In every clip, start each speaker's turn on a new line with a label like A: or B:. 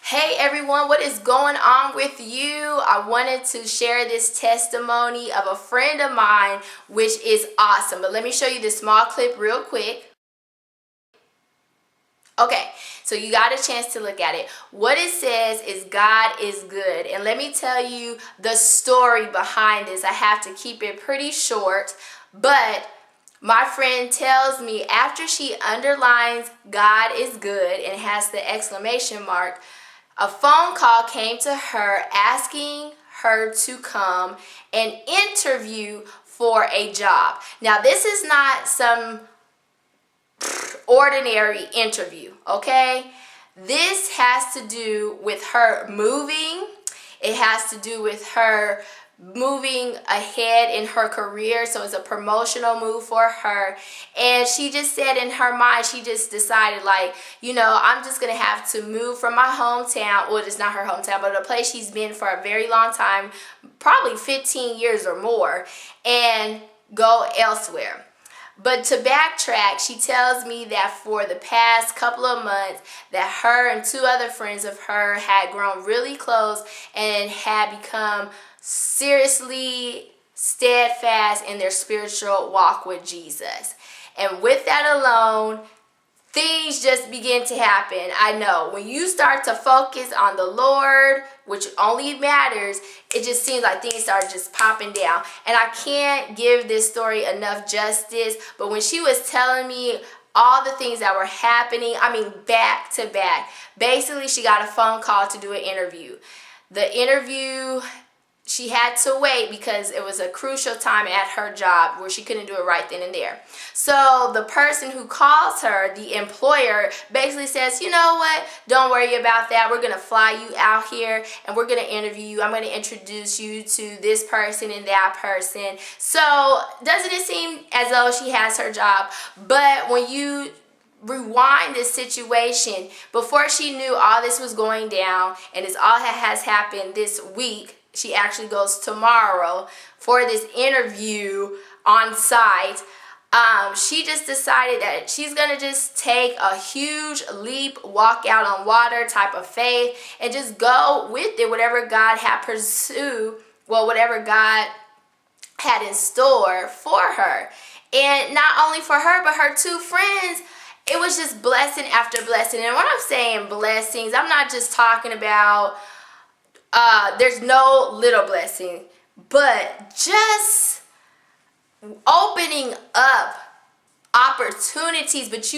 A: Hey everyone, what is going on with you? I wanted to share this testimony of a friend of mine, which is awesome. But let me show you this small clip real quick. Okay, so you got a chance to look at it. What it says is God is good. And let me tell you the story behind this. I have to keep it pretty short, but my friend tells me after she underlines God is good and has the exclamation mark, a phone call came to her asking her to come and interview for a job. Now, this is not some ordinary interview, okay? This has to do with her moving. It has to do with her moving ahead in her career, so it's a promotional move for her. And she just said in her mind, she just decided, like, I'm just gonna have to move from my hometown. Well, it's not her hometown, but a place she's been for a very long time, probably 15 years or more, and go elsewhere. But to backtrack, she tells me that for the past couple of months that her and two other friends of her had grown really close and had become seriously steadfast in their spiritual walk with Jesus. And with that alone, things just begin to happen. I know when you start to focus on the Lord, which only matters, it just seems like things start just popping down. And I can't give this story enough justice, but when she was telling me all the things that were happening, back to back, basically she got a phone call to do an interview. The interview, she had to wait because it was a crucial time at her job where she couldn't do it right then and there. So the person who calls her, the employer, basically says, you know what, don't worry about that. We're going to fly you out here and we're going to interview you. I'm going to introduce you to this person and that person. So doesn't it seem as though she has her job? But when you rewind this situation, before she knew all this was going down, and this all has happened this week, she actually goes tomorrow for this interview on site. She just decided that she's going to just take a huge leap, walk out on water type of faith, and just go with it, whatever God had whatever God had in store for her. And not only for her, but her two friends. It was just blessing after blessing. And when I'm saying blessings, I'm not just talking about there's no little blessing, but just opening up opportunities, but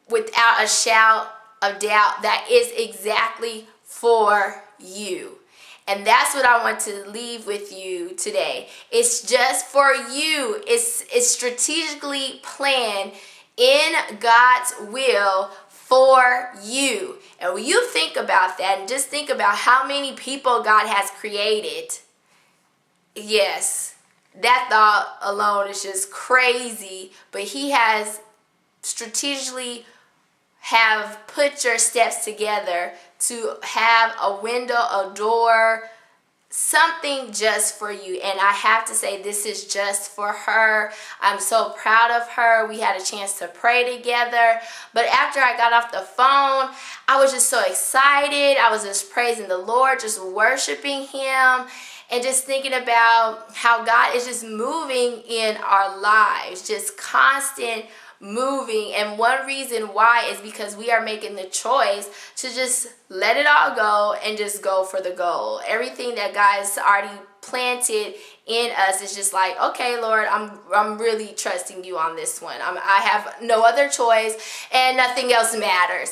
A: without a shout of doubt that is exactly for you. And that's what I want to leave with you today. It's just for you. It's strategically planned in God's will for you. And when you think about that and just think about how many people God has created, yes, that thought alone is just crazy. But He has strategically have put your steps together to have a window, a door, something just for you. And I have to say, this is just for her. I'm so proud of her. We had a chance to pray together. But after I got off the phone, I was just so excited. I was just praising the Lord, just worshiping Him, and just thinking about how God is just moving in our lives, just constant moving. And one reason why is because we are making the choice to just let it all go and just go for the goal. Everything that God has already planted in us is just like, okay, Lord, I'm really trusting you on this one. I have no other choice and nothing else matters.